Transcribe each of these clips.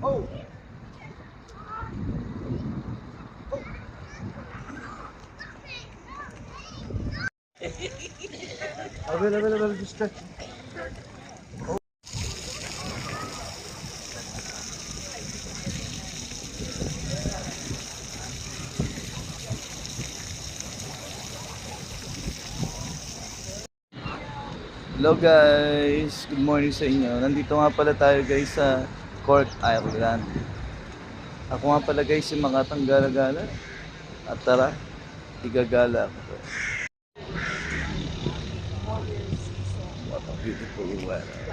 Oh! Available, just check. Hello guys! Good morning sa inyo. Nandito nga pala tayo guys sa Cork Island. Ako nga pala guys si Makatang Gala-Gala. At tara, igagala ako. What a beautiful weather.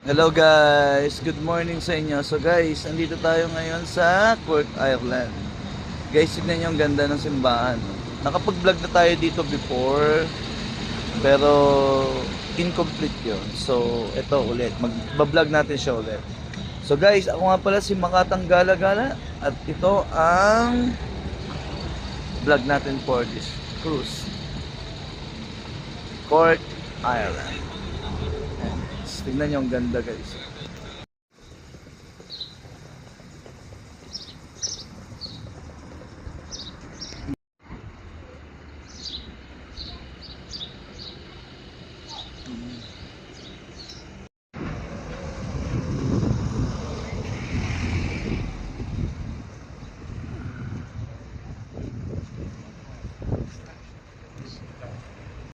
Hello guys, good morning sa inyo. So guys, andito tayo ngayon sa Cork Island. Guys, tignan nyo ang ganda ng simbahan. Nakapag-vlog na tayo dito before, pero incomplete yun. So, ito ulit, mag-vlog natin siya ulit. So guys, ako nga pala si Makatang Gala-Gala at ito ang vlog natin for this cruise. Cork Island. Tingnan nyo ang ganda guys.